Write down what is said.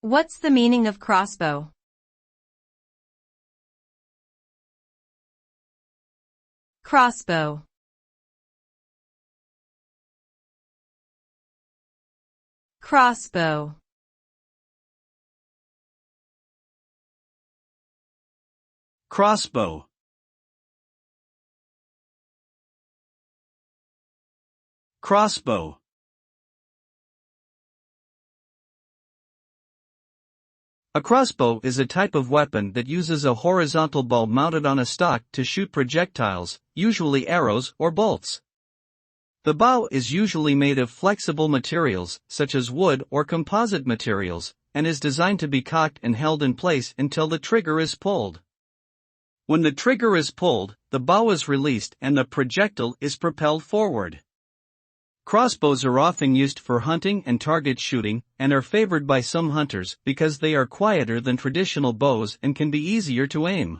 What's the meaning of crossbow? Crossbow. Crossbow. Crossbow. Crossbow. A crossbow is a type of weapon that uses a horizontal bow mounted on a stock to shoot projectiles, usually arrows or bolts. The bow is usually made of flexible materials, such as wood or composite materials, and is designed to be cocked and held in place until the trigger is pulled. When the trigger is pulled, the bow is released and the projectile is propelled forward. Crossbows are often used for hunting and target shooting, and are favored by some hunters because they are quieter than traditional bows and can be easier to aim.